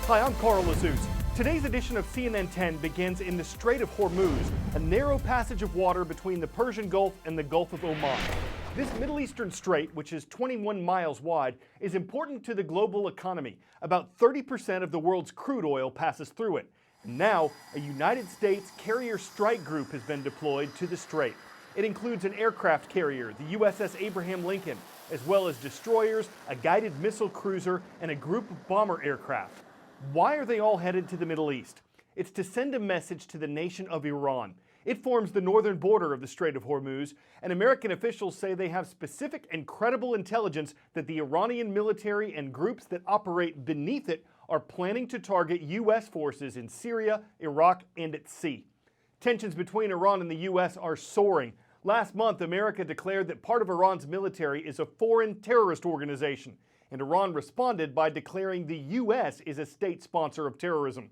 Hi, I'm Carl Lazouz. Today's edition of CNN 10 begins in the Strait of Hormuz, a narrow passage of water between the Persian Gulf and the Gulf of Oman. This Middle Eastern strait, which is 21 miles wide, is important to the global economy. About 30% of the world's crude oil passes through it. And now, a United States carrier strike group has been deployed to the strait. It includes an aircraft carrier, the USS Abraham Lincoln, as well as destroyers, a guided missile cruiser, and a group of bomber aircraft. Why are they all headed to the Middle East? It's to send a message to the nation of Iran. It forms the northern border of the Strait of Hormuz, and American officials say they have specific and credible intelligence that the Iranian military and groups that operate beneath it are planning to target U.S. forces in Syria, Iraq, and at sea. Tensions between Iran and the U.S. are soaring. Last month, America declared that part of Iran's military is a foreign terrorist organization, and Iran responded by declaring the U.S. is a state sponsor of terrorism.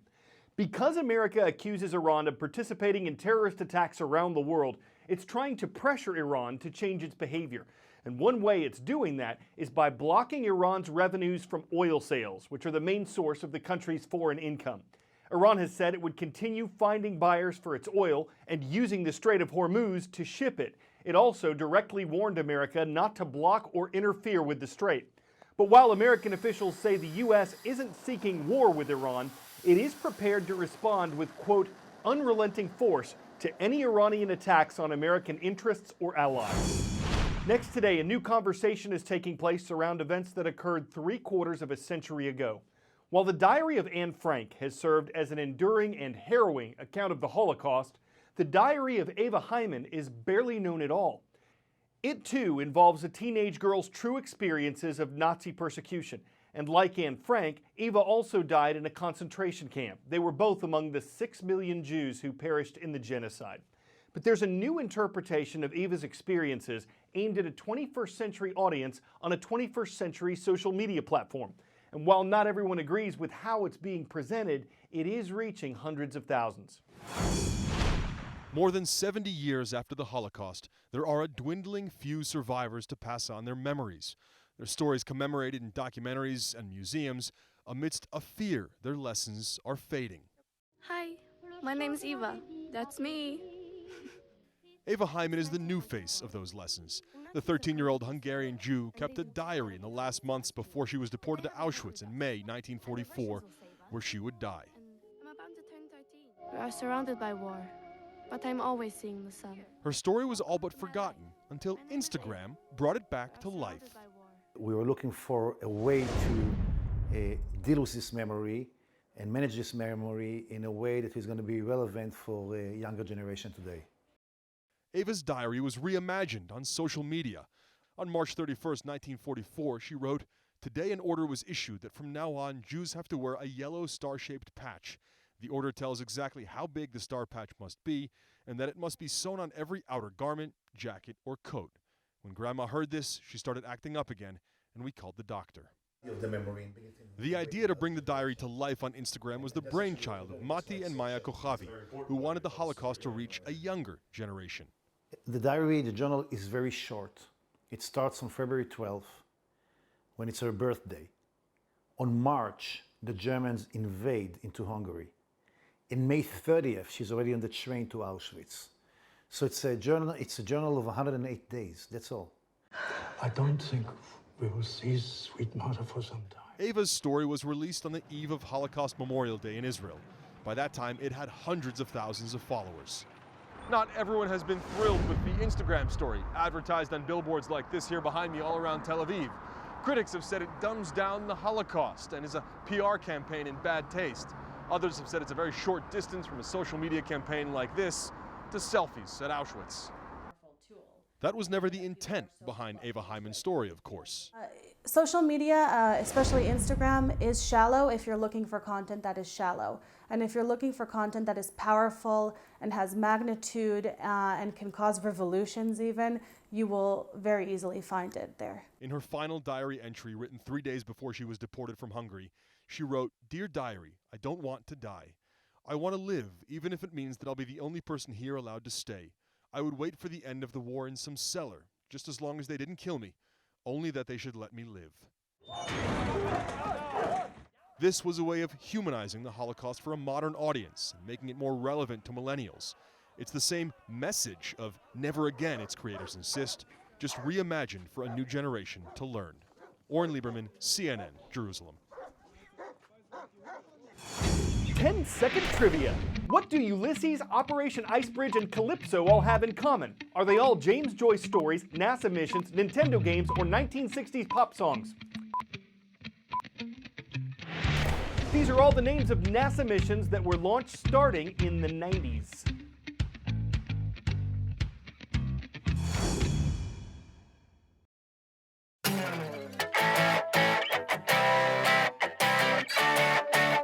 Because America accuses Iran of participating in terrorist attacks around the world, it's trying to pressure Iran to change its behavior. And one way it's doing that is by blocking Iran's revenues from oil sales, which are the main source of the country's foreign income. Iran has said it would continue finding buyers for its oil and using the Strait of Hormuz to ship it. It also directly warned America not to block or interfere with the strait. But while American officials say the U.S. isn't seeking war with Iran, it is prepared to respond with, quote, unrelenting force to any Iranian attacks on American interests or allies. Next today, a new conversation is taking place around events that occurred 3/4 of a century ago. While the diary of Anne Frank has served as an enduring and harrowing account of the Holocaust, the diary of Eva Hyman is barely known at all. It, too, involves a teenage girl's true experiences of Nazi persecution. And like Anne Frank, Eva also died in a concentration camp. They were both among the 6 million Jews who perished in the genocide. But there's a new interpretation of Eva's experiences aimed at a 21st century audience on a 21st century social media platform. And while not everyone agrees with how it's being presented, it is reaching hundreds of thousands. More than 70 years after the Holocaust, there are a dwindling few survivors to pass on their memories. Their stories commemorated in documentaries and museums amidst a fear their lessons are fading. Hi, my name's Eva. That's me. Eva Hyman is the new face of those lessons. The 13-year-old Hungarian Jew kept a diary in the last months before she was deported to Auschwitz in May 1944, where she would die. I'm about to turn 13. We are surrounded by war, but I'm always seeing the sun. Her story was all but forgotten until Instagram brought it back to life. We were looking for a way to deal with this memory and manage this memory in a way that is going to be relevant for the younger generation today. Eva's diary was reimagined on social media. On March 31st, 1944, she wrote, "Today an order was issued that from now on Jews have to wear a yellow star-shaped patch. The order tells exactly how big the star patch must be and that it must be sewn on every outer garment, jacket, or coat." When Grandma heard this, she started acting up again, and we called the doctor. The idea to bring the diary to life on Instagram was the brainchild of Mati and Maya Kochavi, who wanted the Holocaust to reach a younger generation. The diary, the journal, is very short. It starts on February 12th, when it's her birthday. On March, the Germans invade into Hungary. In May 30th, she's already on the train to Auschwitz. So it's a journal of 108 days, that's all. I don't think we will see sweet mother for some time. Eva's story was released on the eve of Holocaust Memorial Day in Israel. By that time, it had hundreds of thousands of followers. Not everyone has been thrilled with the Instagram story, advertised on billboards like this here behind me all around Tel Aviv. Critics have said it dumbs down the Holocaust and is a PR campaign in bad taste. Others have said it's a very short distance from a social media campaign like this to selfies at Auschwitz. That was never the intent behind Eva Hyman's story, of course. Social media, especially Instagram, is shallow if you're looking for content that is shallow. And if you're looking for content that is powerful and has magnitude and can cause revolutions even, you will very easily find it there. In her final diary entry written 3 days before she was deported from Hungary, she wrote, "Dear diary, I don't want to die. I want to live, even if it means that I'll be the only person here allowed to stay. I would wait for the end of the war in some cellar, just as long as they didn't kill me, only that they should let me live." This was a way of humanizing the Holocaust for a modern audience and making it more relevant to millennials. It's the same message of never again, its creators insist, just reimagined for a new generation to learn. Oren Lieberman, CNN, Jerusalem. 10-second trivia. What do Ulysses, Operation Icebridge, and Calypso all have in common? Are they all James Joyce stories, NASA missions, Nintendo games, or 1960s pop songs? These are all the names of NASA missions that were launched starting in the 90s.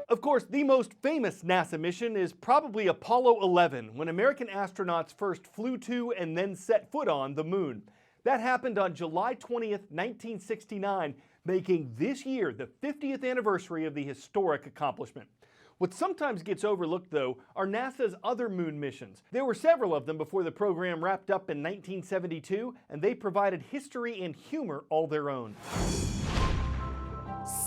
Of course, the most famous NASA mission is probably Apollo 11, when American astronauts first flew to and then set foot on the moon. That happened on July 20th, 1969, making this year the 50th anniversary of the historic accomplishment. What sometimes gets overlooked, though, are NASA's other moon missions. There were several of them before the program wrapped up in 1972, and they provided history and humor all their own.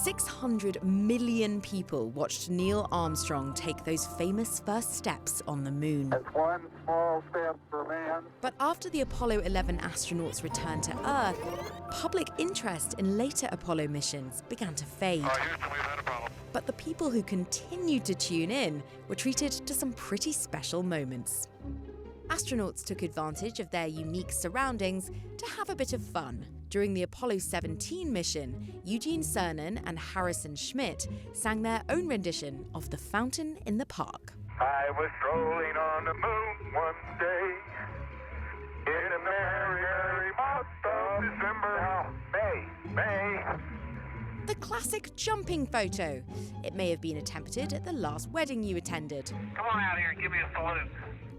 600 million people watched Neil Armstrong take those famous first steps on the moon. That's one small step for man. But after the Apollo 11 astronauts returned to Earth, public interest in later Apollo missions began to fade. But the people who continued to tune in were treated to some pretty special moments. Astronauts took advantage of their unique surroundings to have a bit of fun. During the Apollo 17 mission, Eugene Cernan and Harrison Schmitt sang their own rendition of The Fountain in the Park. I was strolling on the moon one day in a merry, merry month of December. May. The classic jumping photo. It may have been attempted at the last wedding you attended. Come on out here and give me a salute.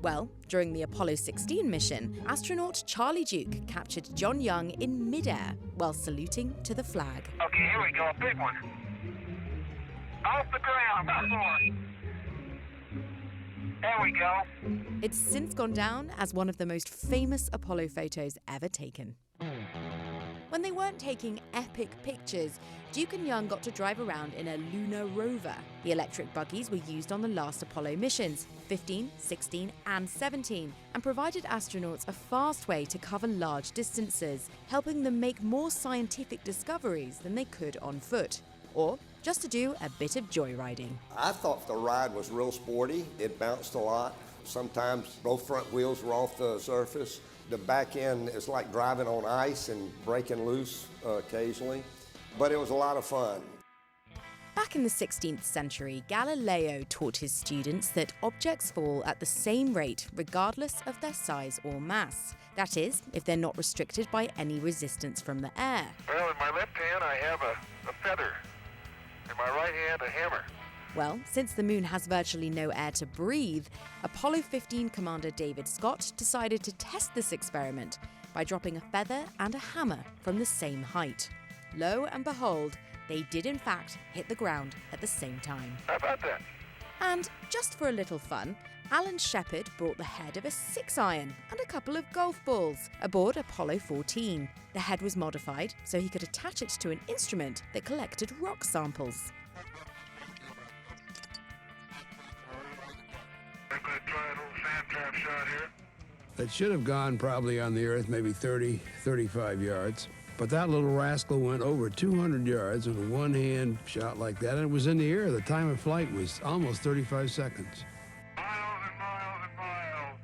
Well, during the Apollo 16 mission, astronaut Charlie Duke captured John Young in midair while saluting to the flag. Okay, here we go, a big one. Off the ground, about 4. There we go. It's since gone down as one of the most famous Apollo photos ever taken. When they weren't taking epic pictures, Duke and Young got to drive around in a lunar rover. The electric buggies were used on the last Apollo missions, 15, 16, and 17, and provided astronauts a fast way to cover large distances, helping them make more scientific discoveries than they could on foot, or just to do a bit of joyriding. I thought the ride was real sporty. It bounced a lot. Sometimes both front wheels were off the surface. The back end is like driving on ice and breaking loose occasionally, but it was a lot of fun. Back in the 16th century, Galileo taught his students that objects fall at the same rate regardless of their size or mass. That is, if they're not restricted by any resistance from the air. Well, in my left hand I have a feather. In my right hand a hammer. Well, since the moon has virtually no air to breathe, Apollo 15 Commander David Scott decided to test this experiment by dropping a feather and a hammer from the same height. Lo and behold, they did in fact hit the ground at the same time. How about that? And just for a little fun, Alan Shepard brought the head of a 6-iron and a couple of golf balls aboard Apollo 14. The head was modified so he could attach it to an instrument that collected rock samples. I'm going to try a little sand trap shot here. It should have gone probably on the Earth maybe 30, 35 yards. But that little rascal went over 200 yards in a one-hand shot like that, and it was in the air. The time of flight was almost 35 seconds. Miles and miles and miles.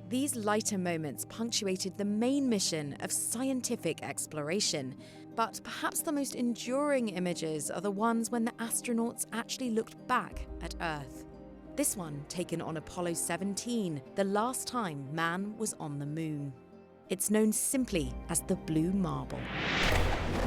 These lighter moments punctuated the main mission of scientific exploration. But perhaps the most enduring images are the ones when the astronauts actually looked back at Earth. This one taken on Apollo 17, the last time man was on the moon. It's known simply as the Blue Marble.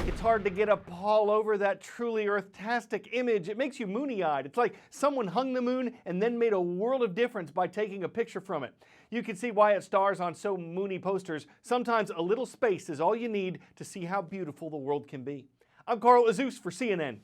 It's hard to get a pall over that truly Earth-tastic image. It makes you moony-eyed. It's like someone hung the moon and then made a world of difference by taking a picture from it. You can see why it stars on so moony posters. Sometimes a little space is all you need to see how beautiful the world can be. I'm Carl Azus for CNN.